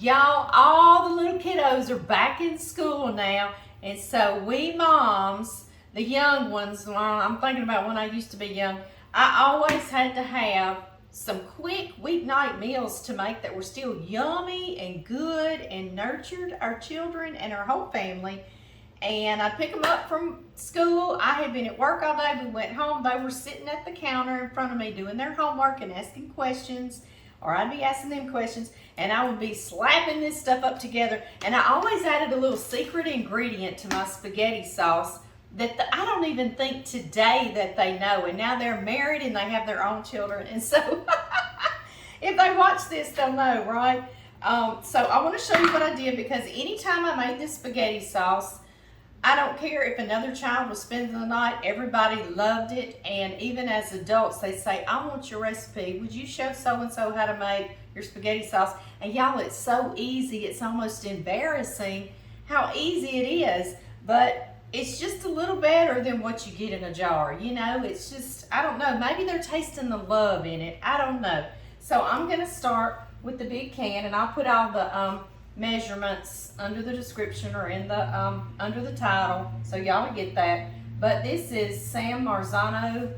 Y'all, all the little kiddos are back in school now, and so we moms, the young ones, well, I'm thinking about when I used to be young, I always had to have some quick weeknight meals to make that were still yummy and good and nurtured our children and our whole family. And I'd pick them up from school. I had been at work all day. We went home. They were sitting at the counter in front of me doing their homework and asking questions, or I'd be asking them questions, and I would be slapping this stuff up together. And I always added a little secret ingredient to my spaghetti sauce that I don't even think today that they know. And now they're married and they have their own children. And so if they watch this, they'll know, right? So I want to show you what I did, because anytime I made this spaghetti sauce, I don't care if another child was spending the night, everybody loved it. And even as adults, they say, I want your recipe. Would you show so-and-so how to make your spaghetti sauce? And y'all, it's so easy. It's almost embarrassing how easy it is. But it's just a little better than what you get in a jar. You know, it's just, I don't know. Maybe they're tasting the love in it. I don't know. So I'm going to start with the big can, and I'll put all the measurements under the description or in the under the title, so y'all will get that. But this is San Marzano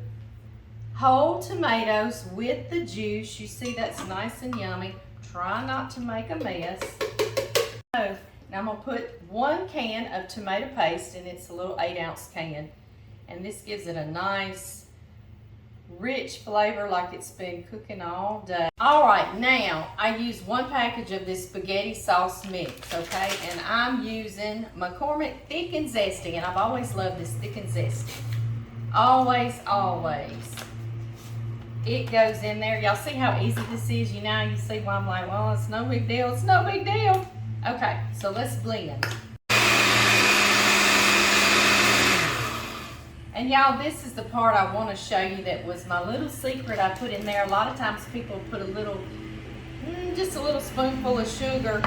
whole tomatoes with the juice. You see, that's nice and yummy. Try not to make a mess. So now I'm gonna put 1 can of tomato paste, and it's a little 8-ounce can, and this gives it a nice rich flavor like it's been cooking all day. All right, now I use 1 package of this spaghetti sauce mix, okay? And I'm using McCormick Thick and Zesty, and I've always loved this Thick and Zesty. Always, always. It goes in there. Y'all see how easy this is? You know, you see why I'm like, well, it's no big deal. It's no big deal. Okay, so let's blend. And y'all, this is the part I want to show you that was my little secret I put in there. A lot of times people put a little, just a little spoonful of sugar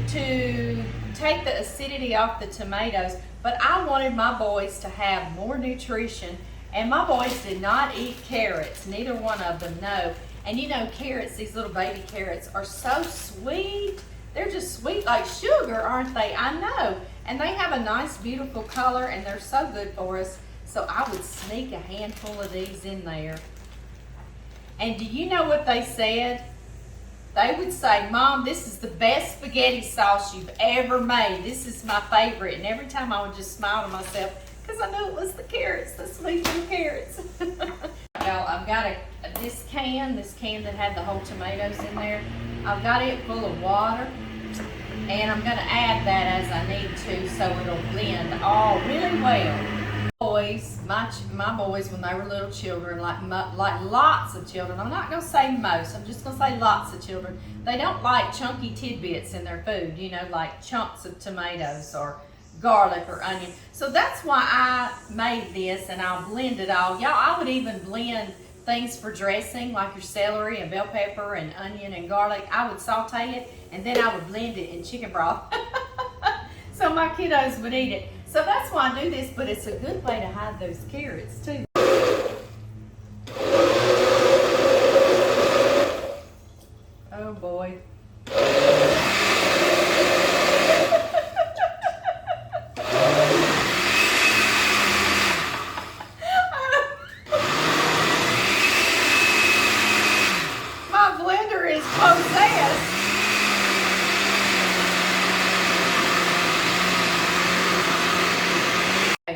to take the acidity off the tomatoes. But I wanted my boys to have more nutrition, and my boys did not eat carrots. Neither one of them, no. And you know, carrots, these little baby carrots, are so sweet. They're just sweet like sugar, aren't they? I know. And they have a nice, beautiful color, and they're so good for us. So I would sneak a handful of these in there. And do you know what they said? They would say, Mom, this is the best spaghetti sauce you've ever made. This is my favorite. And every time I would just smile to myself, because I knew it was the carrots, the sweet little carrots. Well, I've got this can that had the whole tomatoes in there. I've got it full of water. And I'm going to add that as I need to, so it'll blend all really well. Boys, my boys, when they were little children, like lots of children, I'm not going to say most, I'm just going to say lots of children, they don't like chunky tidbits in their food, you know, like chunks of tomatoes or garlic or onion. So that's why I made this, and I'll blend it all. Y'all, I would even blend things for dressing, like your celery and bell pepper and onion and garlic. I would saute it, and then I would blend it in chicken broth. So my kiddos would eat it. So that's why I do this, but it's a good way to hide those carrots too. Oh boy. My blender is possessed.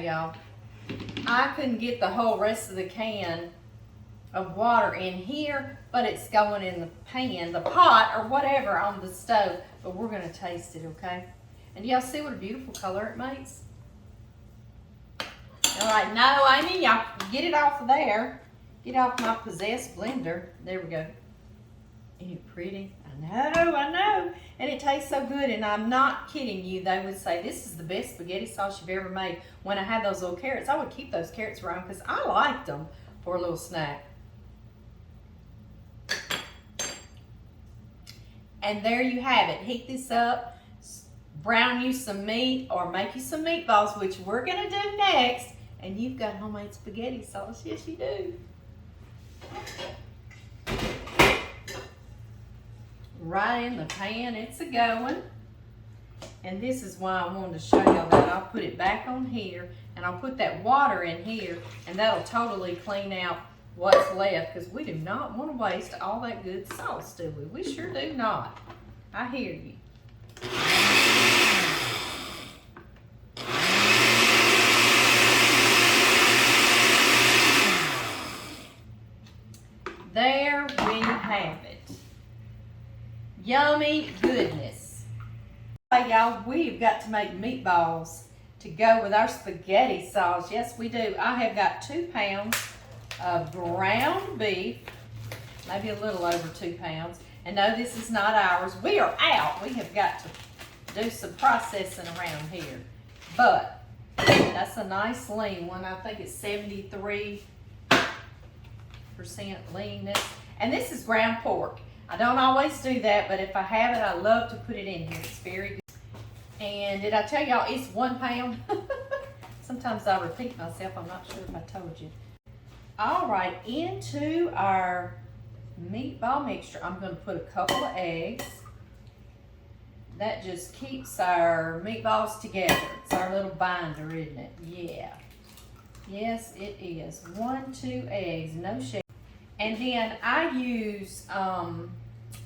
Y'all, I couldn't get the whole rest of the can of water in here, but it's going in the pan, the pot, or whatever on the stove. But we're going to taste it, okay? And y'all see what a beautiful color it makes? All right, no, Amy, y'all get it off of there. Get off my possessed blender. There we go. Isn't it pretty? I know. And it tastes so good, and I'm not kidding you. They would say, this is the best spaghetti sauce you've ever made. When I had those little carrots, I would keep those carrots around because I liked them for a little snack. And there you have it. Heat this up, brown you some meat, or make you some meatballs, which we're going to do next. And you've got homemade spaghetti sauce. Yes, you do. right in the pan. It's a-going. And this is why I wanted to show y'all that. I'll put it back on here, and I'll put that water in here, and that'll totally clean out what's left, because we do not want to waste all that good sauce, do we? We sure do not. I hear you. There we have it. Yummy goodness. Hey y'all, we've got to make meatballs to go with our spaghetti sauce. Yes, we do. I have got 2 pounds of ground beef, maybe a little over 2 pounds. And no, this is not ours. We are out. We have got to do some processing around here. But that's a nice lean one. I think it's 73% leanness. And this is ground pork. I don't always do that, but if I have it, I love to put it in here. It's very good. And did I tell y'all it's 1 pound? Sometimes I repeat myself. I'm not sure if I told you. All right, into our meatball mixture, I'm going to put a couple of eggs. That just keeps our meatballs together. It's our little binder, isn't it? Yeah. Yes, it is. 1, 2 eggs, no shake. And then I use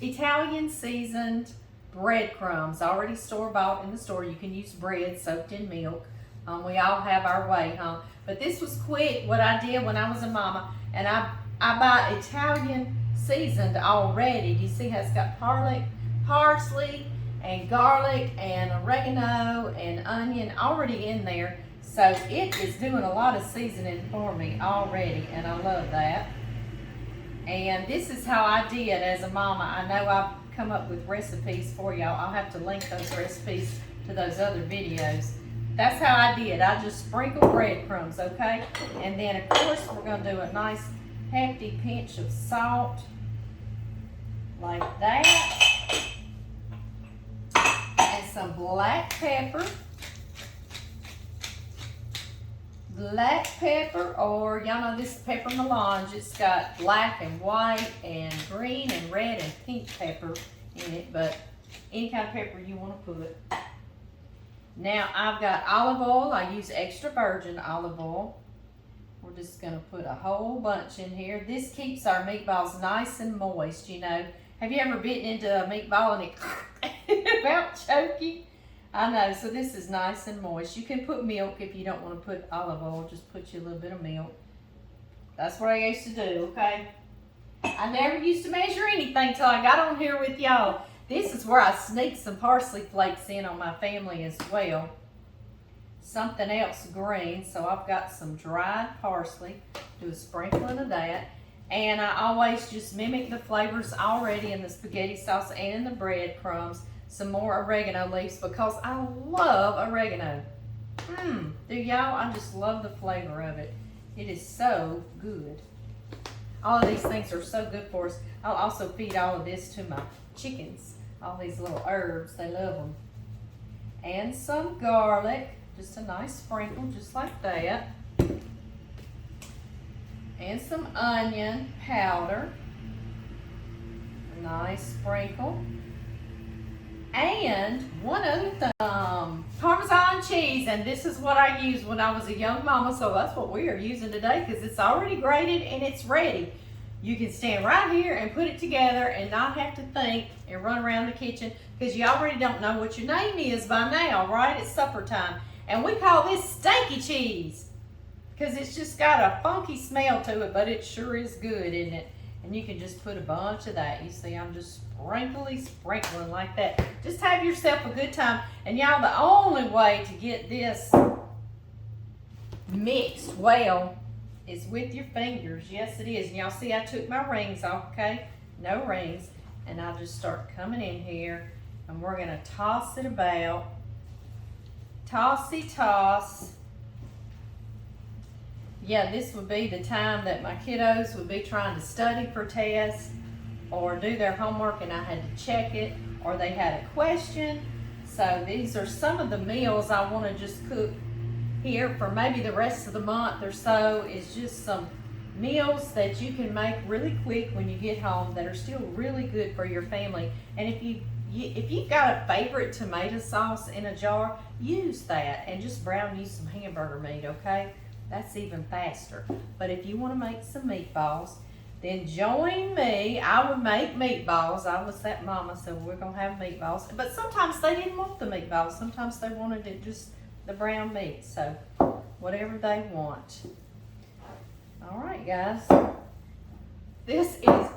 Italian seasoned breadcrumbs, already store-bought in the store. You can use bread soaked in milk. We all have our way, huh? But this was quick, what I did when I was a mama. And I buy Italian seasoned already. Do you see how it's got parsley and garlic and oregano and onion already in there? So it is doing a lot of seasoning for me already, and I love that. And this is how I did as a mama. I know I've come up with recipes for y'all. I'll have to link those recipes to those other videos. That's how I did. I just sprinkle breadcrumbs, okay? And then, of course, we're going to do a nice hefty pinch of salt, like that. And some black pepper. Black pepper, or y'all know this is pepper melange. It's got black and white and green and red and pink pepper in it, but any kind of pepper you want to put. Now I've got olive oil. I use extra virgin olive oil. We're just going to put a whole bunch in here. This keeps our meatballs nice and moist, you know. Have you ever bitten into a meatball and it about choking? I know, so this is nice and moist. You can put milk if you don't want to put olive oil. Just put you a little bit of milk. That's what I used to do, okay? I never used to measure anything till I got on here with y'all. This is where I sneak some parsley flakes in on my family as well. Something else green, so I've got some dried parsley. Do a sprinkling of that. And I always just mimic the flavors already in the spaghetti sauce and in the breadcrumbs. Some more oregano leaves because I love oregano. Do y'all? I just love the flavor of it. It is so good. All of these things are so good for us. I'll also feed all of this to my chickens. All these little herbs, they love them. And some garlic, just a nice sprinkle, just like that. And some onion powder, a nice sprinkle. And one other thing, Parmesan cheese, and this is what I used when I was a young mama, so that's what we are using today because it's already grated and it's ready. You can stand right here and put it together and not have to think and run around the kitchen because you already don't know what your name is by now, right? It's supper time. And we call this stinky cheese because it's just got a funky smell to it, but it sure is good, isn't it? And you can just put a bunch of that. You see, I'm just sprinkling like that. Just have yourself a good time. And y'all, the only way to get this mixed well is with your fingers. Yes, it is. And y'all see I took my rings off, okay? No rings. And I just start coming in here. And we're going to toss it about. Tossy toss. Yeah, this would be the time that my kiddos would be trying to study for tests or do their homework and I had to check it, or they had a question. So these are some of the meals I want to just cook here for maybe the rest of the month or so. Is just some meals that you can make really quick when you get home that are still really good for your family. And if you've got a favorite tomato sauce in a jar, use that and just brown you some hamburger meat, okay? That's even faster. But if you want to make some meatballs, then join me. I would make meatballs. I was that mama, so we're going to have meatballs. But sometimes they didn't want the meatballs. Sometimes they wanted it just the brown meat. So whatever they want. All right, guys. This is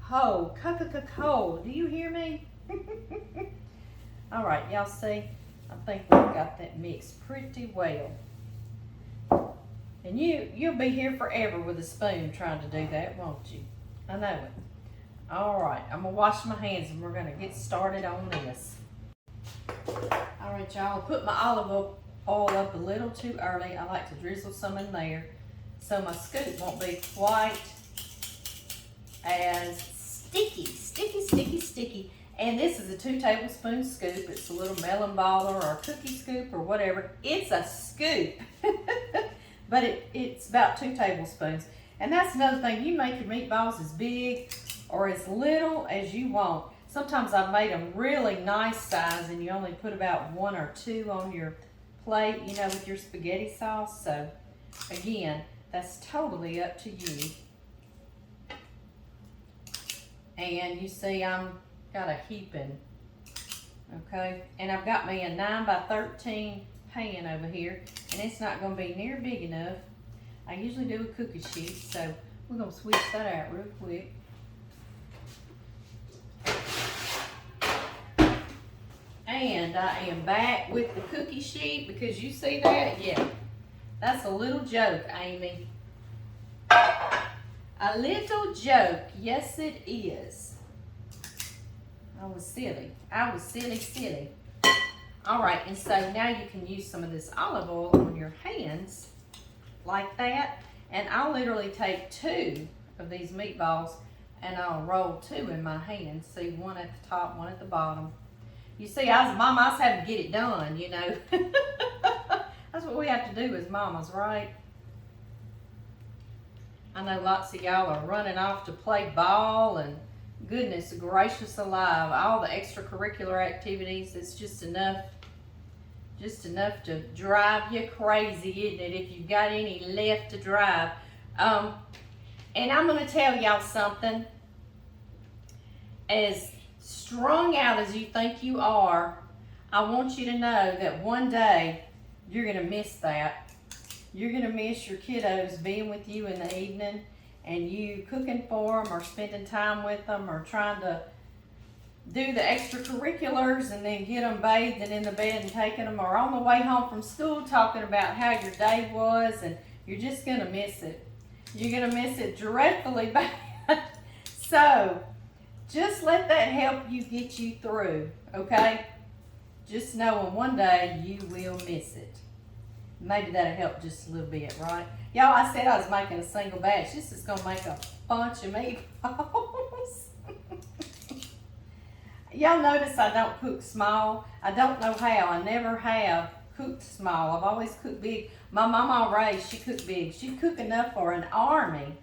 cold. Cold. Do you hear me? All right, y'all see? I think we've got that mixed pretty well. And you'll be here forever with a spoon trying to do that, won't you? I know it. All right, I'm gonna wash my hands and we're gonna get started on this. All right, y'all, put my olive oil up a little too early. I like to drizzle some in there so my scoop won't be quite as sticky. And this is a 2 tablespoon scoop. It's a little melon baller or a cookie scoop or whatever. It's a scoop. But it's about 2 tablespoons. And that's another thing. You make your meatballs as big or as little as you want. Sometimes I've made them really nice size and you only put about 1 or 2 on your plate, you know, with your spaghetti sauce. So, again, that's totally up to you. And you see I'm got a heaping, okay? And I've got me a 9 by 13 pan over here, and it's not going to be near big enough. I usually do a cookie sheet, so we're going to switch that out real quick. And I am back with the cookie sheet because you see that? Yeah, that's a little joke, Amy. A little joke, yes it is. I was silly. All right, and so now you can use some of this olive oil on your hands like that. And I'll literally take 2 of these meatballs and I'll roll 2 in my hands. See, 1 at the top, 1 at the bottom. You see, as a mama, I was having to get it done, you know. That's what we have to do as mamas, right? I know lots of y'all are running off to play ball and goodness gracious alive, all the extracurricular activities, it's just enough to drive you crazy, isn't it, if you've got any left to drive. And I'm going to tell y'all something. As strung out as you think you are, I want you to know that one day you're going to miss that. You're going to miss your kiddos being with you in the evening and you cooking for them or spending time with them or trying to do the extracurriculars and then get them bathed and in the bed and taking them, or on the way home from school talking about how your day was, and you're just going to miss it. You're going to miss it dreadfully bad. So just let that help you get you through, okay? Just knowing one day you will miss it. Maybe that'll help just a little bit, right? Y'all, I said I was making a single batch. This is going to make a bunch of meatballs. Y'all notice I don't cook small. I don't know how. I never have cooked small. I've always cooked big. My mama raised, she cooked big. She'd cook enough for an army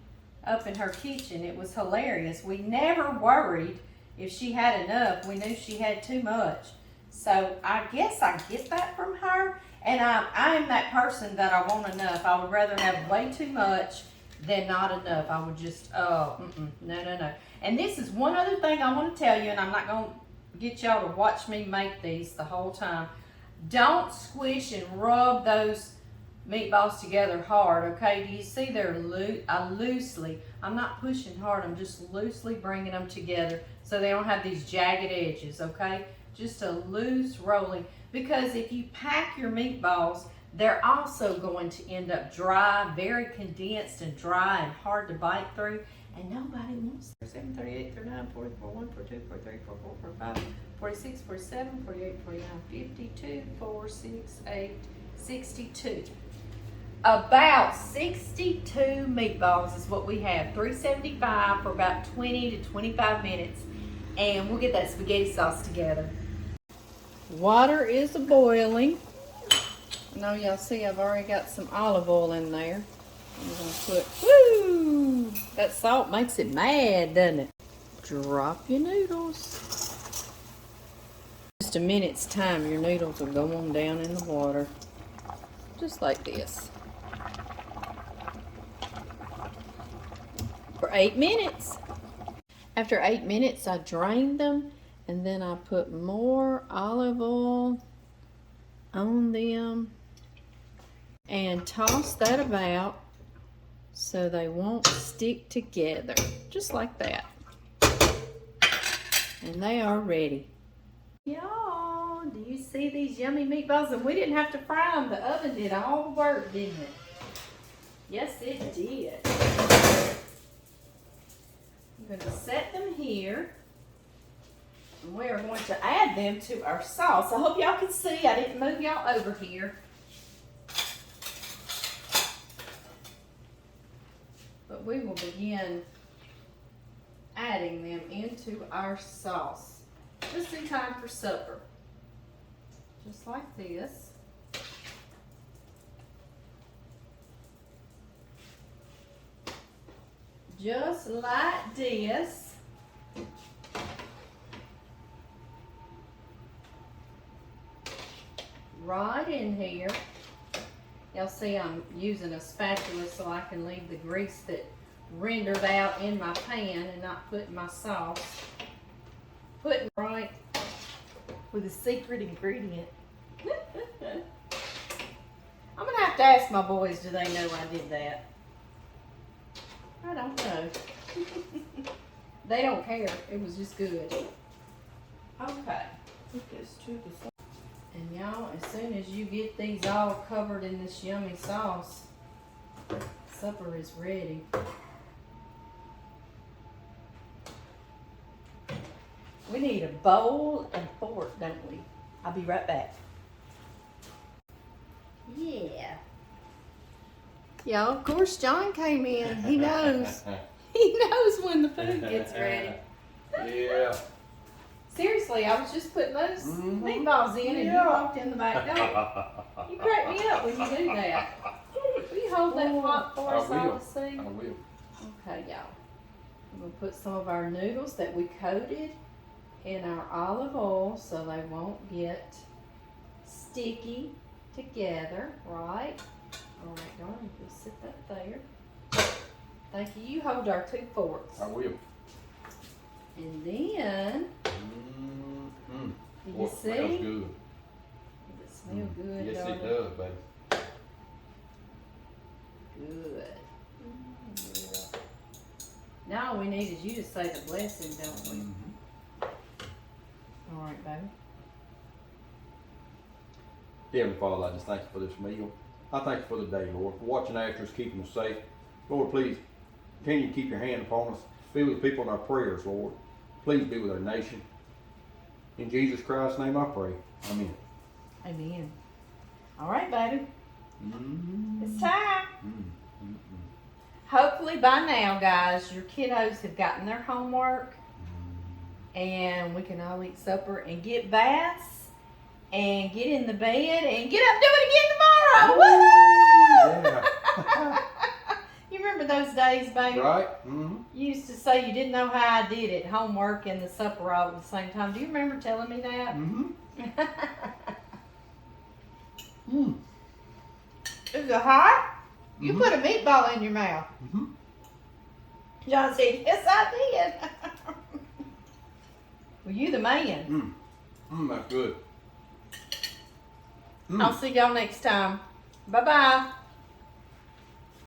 up in her kitchen. It was hilarious. We never worried if she had enough. We knew she had too much. So I guess I get that from her. And I'm that person that I want enough. I would rather have way too much than not enough. I would just, no. And this is one other thing I want to tell you, and I'm not going to get y'all to watch me make these the whole time. Don't squish and rub those meatballs together hard, okay? Do you see they're loosely, I'm not pushing hard, I'm just loosely bringing them together so they don't have these jagged edges, okay? Just a loose rolling. Because if you pack your meatballs, they're also going to end up dry, very condensed and dry and hard to bite through. And nobody wants 7, 38, 39, 40, 41, 42, 43, 44, 45, 46, 47, 48, 49, 52, 4, 6, 8, 62. About 62 meatballs is what we have. 375 for about 20 to 25 minutes. And we'll get that spaghetti sauce together. Water is boiling. I know y'all see I've already got some olive oil in there. I'm going to put, That salt makes it mad, doesn't it? Drop your noodles. Just a minute's time, your noodles will go on down in the water. Just like this. For 8 minutes. After 8 minutes, I drained them, and then I put more olive oil on them and toss that about so they won't stick together, just like that. And they are ready. Y'all, do you see these yummy meatballs? And we didn't have to fry them. The oven did all the work, didn't it? Yes, it did. I'm going to set them here. And we are going to add them to our sauce. I hope y'all can see. I didn't move y'all over here. But we will begin adding them into our sauce. Just in time for supper. Just like this. Just like this. Right in here. Y'all see I'm using a spatula so I can leave the grease that rendered out in my pan and not put in my sauce. Putting right with a secret ingredient. I'm gonna have to ask my boys, do they know I did that? I don't know. They don't care. It was just good. Okay. Put this to the side. And y'all, as soon as you get these all covered in this yummy sauce, supper is ready. We need a bowl and fork, don't we? I'll be right back. Yeah. Y'all, of course, John came in. He knows. He knows when the food gets ready. Yeah. Seriously, I was just putting those meatballs in and you walked in the back door. You crack me up when you do that. Will you hold that pot for us all to see? I will. Okay, y'all. I'm going to put some of our noodles that we coated in our olive oil so they won't get sticky together, right? All right, darling, just sit that there. Thank you. You hold our 2 forks. I will. And then, do you see? It smells good. Does it smell good, Yes, darling? it does, baby. Good. Yeah. Now all we need is you to say the blessing, don't we? All right, baby. Heavenly Father, I just thank you for this meal. I thank you for the day, Lord, for watching after us, keeping us safe. Lord, please continue to keep your hand upon us. Be with the people in our prayers, Lord. Please be with our nation. In Jesus Christ's name I pray. Amen. Amen. All right, baby. It's time. Hopefully by now, guys, your kiddos have gotten their homework and we can all eat supper and get baths and get in the bed and get up and do it again tomorrow. Woo! Yeah. You remember those days, baby? Right? You used to say you didn't know how I did it, homework and the supper all at the same time. Do you remember telling me that? Is it hot? You put a meatball in your mouth. John said, yes, I did. Well, you the man. That's good. I'll see y'all next time. Bye-bye.